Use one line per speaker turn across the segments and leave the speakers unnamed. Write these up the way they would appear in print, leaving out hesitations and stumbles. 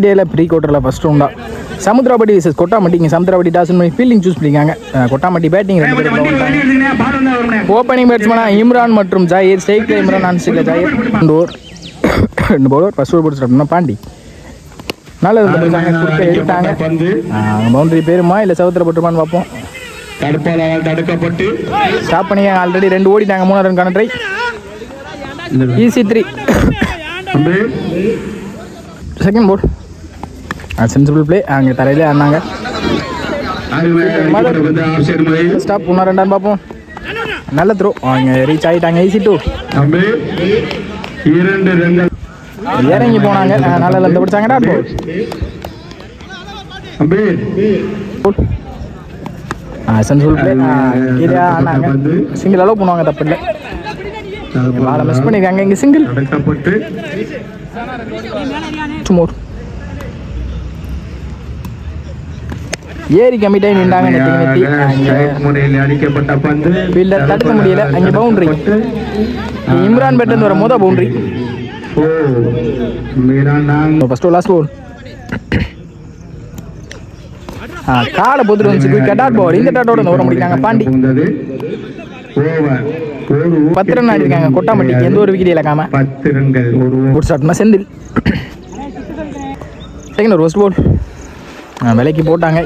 டேயில் pre குவார்ட்டரில் first ரவுண்டா Samuthirapatti versus கொட்டாமட்டி. இங்கே சமுத்திரப்பட்டி டாஸ் பண்ணி ஃபீல்டிங் சூஸ் பண்ணிக்காங்க. கொட்டாமட்டி பேட்டிங் 2 பேர். ஓப்பனிங் பேட்ஸ்மேனாக இம்ரான் மற்றும் ஜாயிர். ஸ்ட்ரைக்கில் இம்ரான், நான் ஸ்ட்ரைக்கில் ஜாயிர். 2 பவுலர். ஃபர்ஸ்ட் ஓவர் போட்டு பாண்டி நல்லது குறுக்க எடுத்தாங்க. பவுண்டரி பேருமா இல்லை சமுத்திரப்பட்டுமான்னு பார்ப்போம்.
தடுக்கப்பட்டு
ஸ்டாப் பண்ணி ஆல்ரெடி 2 ஓடிட்டாங்க. 3 ரன் ட்ரை. ஈஸி 3. செகண்ட் போல் சென்சிபிள் பிளே. அங்கே தரையிலே ஆடினாங்க. ஸ்டாப் 1 2 பார்ப்போம். நல்ல த்ரோ. அங்கே ரீச் ஆகிட்டாங்க. ஈஸி 2. இறங்கி போனாங்க. நல்ல லெந்த் பிடிச்சாங்கடா. Sensible play. கீழே ஆனாங்க. சிங்கிள் அளவு பண்ணுவாங்க, தப்பு இல்லை. பாலை மிஸ் பண்ணிருக்காங்க. இங்கே சிங்கிள். ஏரி கம்மிட்டை நின்றாங்க. ஃபீல்டர் தடுக்க முடியல. அங்கே பவுண்டரி. இம்ரான் பேட்லேருந்து வர மொதல் பவுண்டரி. First last Pavul. காடை போத்துட்டு வந்துச்சு. Dot ball. இந்த டாட்டோட ஓட முடிக்கிறாங்க பாண்டி. 10 ரன் ஆடிருக்காங்க கொட்டாமட்டிக்கு. எந்த ஒரு விக்கெட் இழக்காம
10 ரன்கள்.
ஒரு ஷாட்னா செந்தில். செகண்ட் ஒரு ஃபர்ஸ்ட் பால் விலைக்கு போட்டாங்க.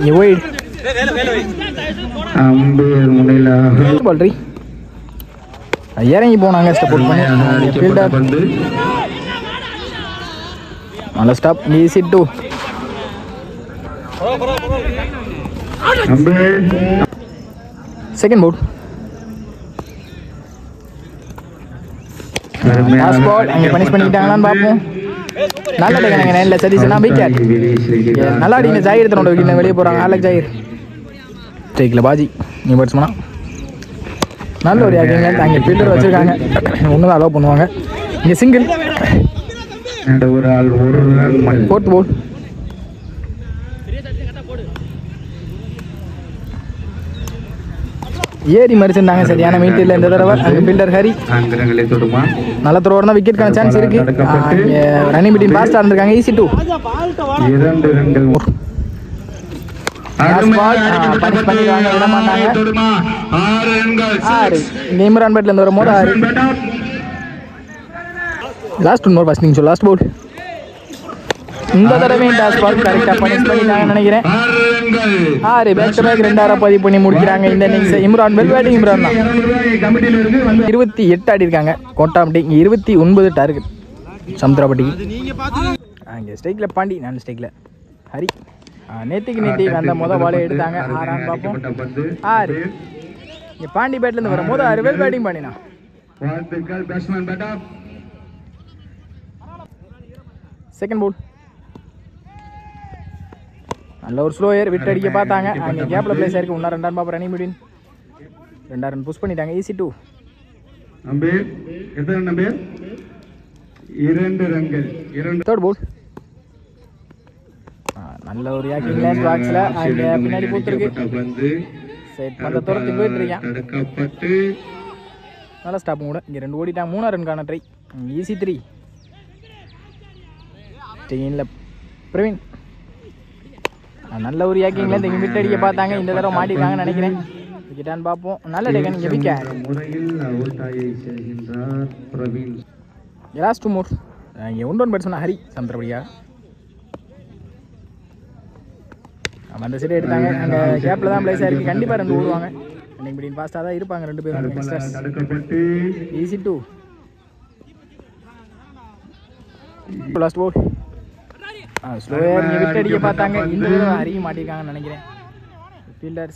பால்ரி இறங்கி போனாங்க. ஸ்டெப் அவுட் பண்ணி ஃபீல்டர் நல்ல stop. Easy 2. Second bowl. Last ball. அங்கே பனிஷ் பண்ணிக்கிட்டாங்களான்னு பார்ப்போம். நல்ல டேக்கனாங்க. நெல்ல சதீஷ்னா விக்கெட். நல்லா அடிங்க. ஜாயிர் தன்னோட விக்கெட் வெளியே போகிறாங்க. ஆலக் ஜாயிர் ஸ்ட்ரைக்கில் பாஜி. நீ பேட்ஸ்மேனா நல்ல ஒரு ஆக்கிங்க. அங்கே ஃபீல்டர் வச்சுருக்காங்க. ஒன்று தான் அலோவ் பண்ணுவாங்க. இங்கே சிங்கிள். ஃபோர்த் பால். ஏரி மறிச்சிருந்தாங்க. சரியான மீட் இல்லை இந்த தடவை. அங்கே ஃபீல்டர் ஹரி நல்ல த்ரோ தான். விக்கெட்டுக்கான சான்ஸ் இருக்கு. ரன்னிங் பிட்வீன் ஃபாஸ்ட்டாக இருந்திருக்காங்க. ஈஸி 2. இம்ரான் பேட்லேருந்து வர மோத 6. Last 1 ball first. Last ball. இந்த தடவை டாஸ் பால் கரெக்டாக பனிஷ் பண்ணிட்டாங்கன்னு நினைக்கிறேன். 6 பேக் டு பேக் 2 பதிவு பண்ணி முடிக்கிறாங்க இந்த innings. Imran bell batting. Imran தான் 28 ஆடி இருக்காங்க கோட்டாம்பட்டி. இங்கே 29 டார்கெட் சமுத்திரப்பட்டிக்கு. அங்கே ஸ்ட்ரைக்கில் பாண்டி, நான் ஸ்ட்ரைக்கில் ஹரி. நேத்திக்கு அந்த மொதல் பாலே எடுத்தாங்க. 6 ரன் பார்ப்போம். 6. இங்கே பாண்டி பேட்லேருந்து வர மொதல் 6 பேர் பேட்டிங் பண்ணினா. செகண்ட் பால் நல்ல ஒரு ஸ்லோயர். விட்டு அடிக்க பார்த்தாங்க. அங்கே கேப்பில் பிளேஸ் ஆயிருக்கு. 1 2 ரன் பார்ப்போம். ரன்னிங் பிட்வீன் 2 ரன் புஷ் பண்ணிட்டாங்க. ஈஸி 2. Third ball. நல்ல ஒரு யாக்கிங் லைன் பாக்ஸில் அங்கே பின்னாடி போத்துருக்கு. செட் பண்ண துரத்தி போயிட்டு இருக்கேன். நல்லா ஸ்டாப்பும் கூட. இங்கே 2 ஓடிட்டாங்க. 3 ரன்கான ட்ரை. ஈஸி 3. ஸ்டெயினில் பிரவீன் நல்ல ஒரு யாக்கிங்ல இங்கே விட்டு அடிக்க பார்த்தாங்க. இந்த தடவை மாட்டிருக்காங்கன்னு நினைக்கிறேன். விக்கெட்டான்னு பார்ப்போம். நல்ல டேக்கன். இங்கே விக்கெட். லாஸ்ட் 2 மோர். இங்கே 1 ரன் பேட்ஸ்மேன் ஹரி சந்திரபடியா. அந்த சைடு எடுத்தாங்க. அங்கே கேப்பில் தான் பிளேஸ் ஆயிருக்கு. கண்டிப்பாக 2 ஓடுவாங்க. இன்னைக்கு இப்படி ஃபாஸ்ட்டாக தான் இருப்பாங்க 2 பேரும். ஈஸி 2. Last ball. ஸ்லோயர் இங்கே விட்டு அடிக்க பார்த்தாங்க. இந்த தடவை ஹரியும் மாட்டிருக்காங்கன்னு நினைக்கிறேன். ஃபீல்டர்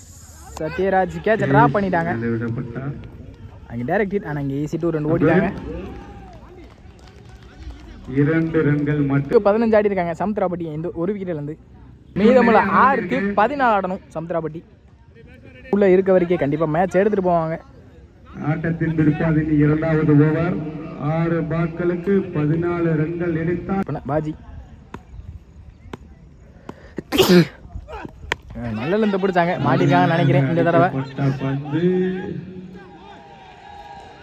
சத்யராஜ் கேட்சை ட்ராப் பண்ணிட்டாங்க. அங்கே டைரக்ட் ஹிட். ஆனால் இங்கே ஈஸி 2. 2 ஓடிட்டாங்க.
2 ரன்கள் மட்டும்.
15 ஆடி இருக்காங்க சமுத்திரப்பட்டி. இந்த ஒரு விக்கெட்லேருந்து மீதமுள்ள 6க்கு 14 ஆடணும் சமுத்திரப்பட்டி. உள்ள இருக்க வரைக்கும் கண்டிப்பாக மேட்ச் எடுத்துகிட்டு போவாங்க.
ஆட்டத்தின் பிற்பாதின் 2வது ஓவர். 6 பால்களுக்கு 14 ரன்கள் எடுத்தார்
பாஜி. நல்ல லெந்த் பிடிச்சாங்க. மாட்டிருக்காங்கன்னு நினைக்கிறேன் இந்த தடவை.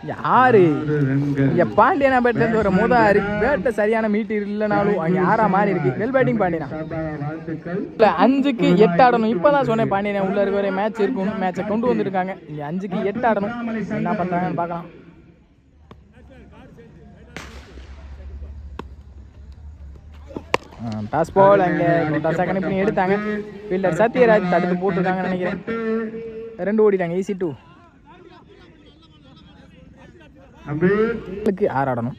யாரு
6 ரன்கள்
இங்க பாண்டியனா பேட்லேருந்து ஒரு முதல் பேட்டை சரியான மீட்டு இல்லைனாலும் அங்கே 6 மாதிரி இருக்கு. வெல் பேட்டிங் பாண்டியனா.
சார்பாக வாழ்த்துக்கள்.
இல்லை 5க்கு 8 ஆடணும். இப்போதான் சொன்னேன் பாண்டியனை உள்ள இருக்க வரை மேட்ச் இருக்கும். மேட்சை கொண்டு வந்திருக்காங்க. இங்கே 5க்கு 8 ஆடணும். என்ன பண்ணுறாங்கன்னு பார்க்கலாம். பாஸ் பால் அங்கே செகண்ட் பண்ணி எடுத்தாங்க. ஃபீல்டர் சத்யராஜ் தடுத்து போட்டுருக்காங்கன்னு நினைக்கிறேன். 2 ஓடிட்டாங்க. ஈஸி 2.
அம்பேர்
6 ஆடணும்.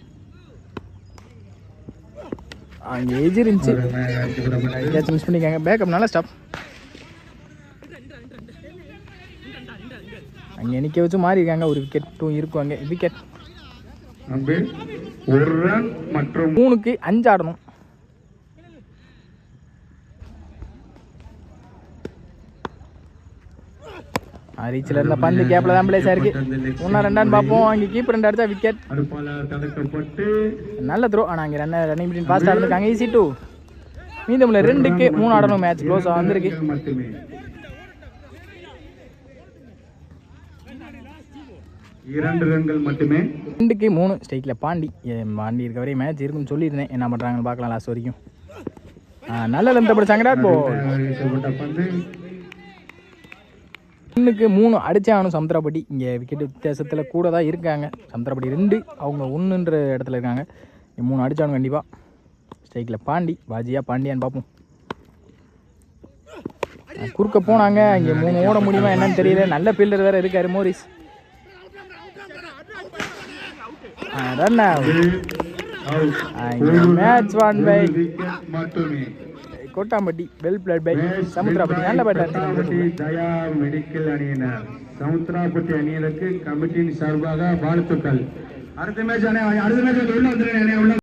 அங்கே ஏஜ் இருந்துச்சு. கேட்ச் மிஸ் பண்ணிக்காங்க. பேக்கப் நல்ல ஸ்டாப். அங்கே நிற்க வச்சு மாறி இருக்காங்க. ஒரு விக்கெட்டும் இருக்கும் அங்கே. விக்கெட்
அம்பேர் 1 ரன் மற்றும்
3க்கு 5 ஆடணும். ரீச்சில் இருந்த பந்து கேப்பில் தான் பிளேஸாக இருக்கு. 1-2 பார்ப்போம். அங்கே கீப்பர் 2 அடிச்சா விக்கெட்.
அடுப்பாளர் தடுக்கப்பட்டு
நல்ல த்ரோ. ஆனால் அங்கே ரன்னிங் பிடின் ஃபாஸ்ட்டாக இருந்திருக்காங்க. ஈஸி 2. மீதமுள்ள 2க்கு 3 ஆடணும். மேட்ச் க்ளோஸாக வந்திருக்கு.
மட்டுமே 2 ரன்கள் மட்டுமே.
2க்கு 3 ஸ்ட்ரைக்கில் பாண்டி இருக்க வரையும் மேட்ச் இருக்குன்னு சொல்லியிருந்தேன். என்ன பண்ணுறாங்கன்னு பார்க்கலாம் லாஸ்ட் வரைக்கும். நல்ல லென்த்தை படிச்சாங்கடா. இப்போ
வீசப்பட்ட பந்து
1க்கு 3 அடிச்சே ஆகணும் சமுத்திரப்பட்டி. இங்கே விக்கெட் வித்தியாசத்தில் கூட தான் இருக்காங்க. சமுத்திரப்பட்டி 2 அவங்க 1ன்ற இடத்துல இருக்காங்க. 3 அடிச்சாகணும் கண்டிப்பாக. ஸ்ட்ரைக்கில் பாண்டி பாஜியா பாண்டியான்னு பார்ப்போம். குறுக்க போனாங்க. இங்கே 3 ஓட முடியுமா என்னன்னு தெரியல. நல்ல ஃபீல்டர் வேறு இருக்காரு Morris. Run match won by
மட்டுமே.
Kottampatti. Well played by Samuthirapatti. நல்ல பேட்டர்.
தயா மெடிக்கல் அணியினர் சமுத்திராப்பட்டி அணியினருக்கு கமிட்டியின் சார்பாக வாழ்த்துக்கள். அடுத்த மேட்ச் உள்ள வந்துடுறேன்.